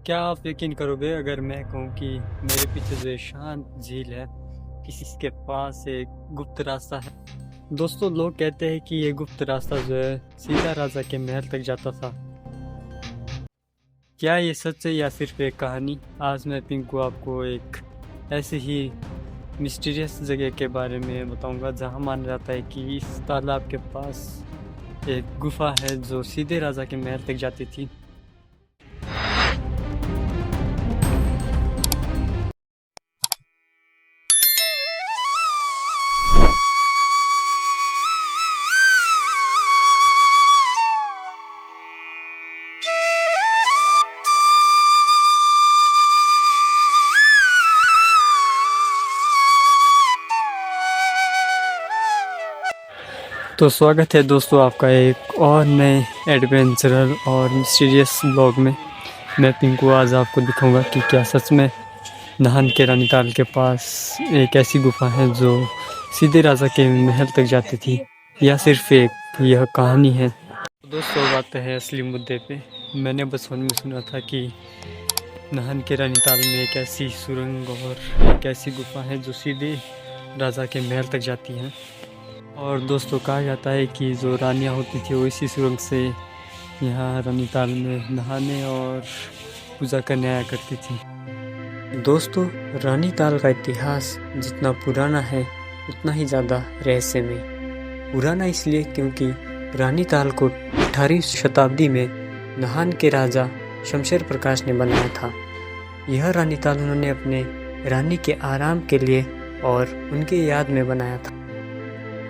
क्या आप यकीन करोगे अगर मैं कहूँ कि मेरे पीछे जो एक शांत झील है, किसी के पास एक गुप्त रास्ता है। दोस्तों, लोग कहते हैं कि ये गुप्त रास्ता जो है सीधा राजा के महल तक जाता था। क्या ये सच है या सिर्फ एक कहानी? आज मैं पिंकू आपको एक ऐसी ही मिस्टीरियस जगह के बारे में बताऊंगा जहां माना जाता है कि इस तालाब के पास एक गुफा है जो सीधे राजा के महल तक जाती थी। तो स्वागत है दोस्तों आपका एक और नए एडवेंचरल और मिस्टीरियस ब्लॉग में। मैं पिंकू आज आपको दिखाऊंगा कि क्या सच में नाहन के रानीताल के पास एक ऐसी गुफा है जो सीधे राजा के महल तक जाती थी, या सिर्फ एक यह कहानी है। तो दोस्तों, बात है असली मुद्दे पे। मैंने बचपन में सुना था कि नाहन के रानीताल में एक ऐसी सुरंग और एक ऐसी गुफा है जो सीधे राजा के महल तक जाती है। और दोस्तों, कहा जाता है कि जो रानियां होती थी वो इसी सुरंग से यहाँ रानीताल में नहाने और पूजा करने आया करती थी। दोस्तों, रानीताल का इतिहास जितना पुराना है उतना ही ज़्यादा रहस्यमय। पुराना इसलिए क्योंकि रानीताल को 18वीं शताब्दी में नाहन के राजा शमशेर प्रकाश ने बनाया था। यह रानीताल उन्होंने अपने रानी के आराम के लिए और उनके याद में बनाया था।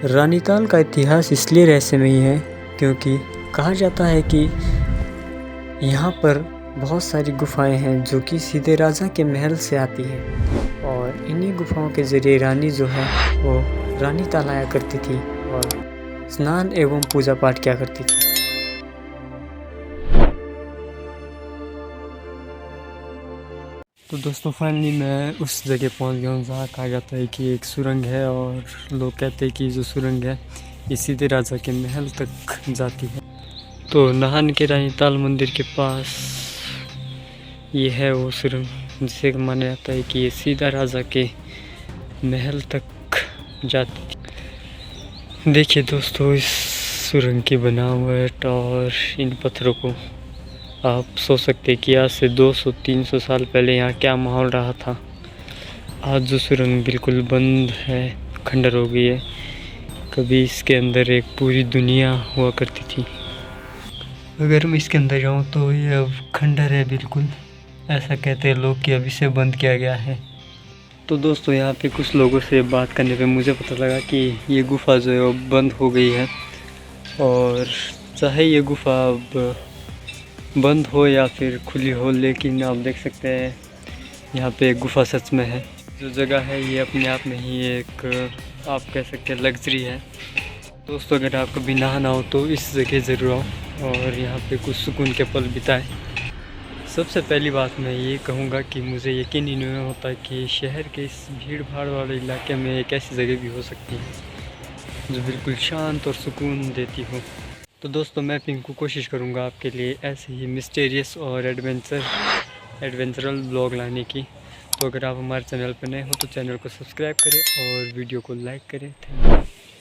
रानीताल का इतिहास इसलिए रहस्यमयी है क्योंकि कहा जाता है कि यहाँ पर बहुत सारी गुफाएं हैं जो कि सीधे राजा के महल से आती हैं, और इन्हीं गुफाओं के ज़रिए रानी जो है वो रानीताल आया करती थी और स्नान एवं पूजा पाठ किया करती थी। तो दोस्तों, फाइनली मैं उस जगह पहुंच गया हूँ जहाँ कहा जाता है कि एक सुरंग है, और लोग कहते हैं कि जो सुरंग है ये सीधे राजा के महल तक जाती है। तो नाहन के रानीताल मंदिर के पास ये है वो सुरंग, जिसे माना जाता है कि ये सीधा राजा के महल तक जाती थी। देखिए दोस्तों, इस सुरंग की बनावट और इन पत्थरों को आप सोच सकते हैं कि आज से 200-300 साल पहले यहाँ क्या माहौल रहा था। आज जो सुरंग बिल्कुल बंद है, खंडर हो गई है। कभी इसके अंदर एक पूरी दुनिया हुआ करती थी। अगर मैं इसके अंदर जाऊँ तो ये अब खंडर है बिल्कुल। ऐसा कहते हैं लोग कि अब इसे बंद किया गया है। तो दोस्तों, यहाँ पे कुछ लोगों से बात करने पे मुझे पता लगा कि ये गुफ़ा जो है वो बंद हो गई है, और चाहे ये गुफ़ा अब बंद हो या फिर खुली हो, लेकिन आप देख सकते हैं यहाँ पे एक गुफा सच में है। जो जगह है ये अपने आप में ही एक, आप कह सकते हैं, लग्जरी है। दोस्तों, अगर आप कभी नहाना हो तो इस जगह ज़रूर आओ और यहाँ पे कुछ सुकून के पल बिताएं। सबसे पहली बात मैं ये कहूँगा कि मुझे यकीन ही नहीं होता कि शहर के इस भीड़ भाड़ वाले इलाके में एक ऐसी जगह भी हो सकती है जो बिल्कुल शांत और सुकून देती हो। तो दोस्तों, मैं पिंकू कोशिश करूँगा आपके लिए ऐसे ही मिस्टीरियस और एडवेंचरल ब्लॉग लाने की। तो अगर आप हमारे चैनल पर नए हो तो चैनल को सब्सक्राइब करें और वीडियो को लाइक करें। Thank you.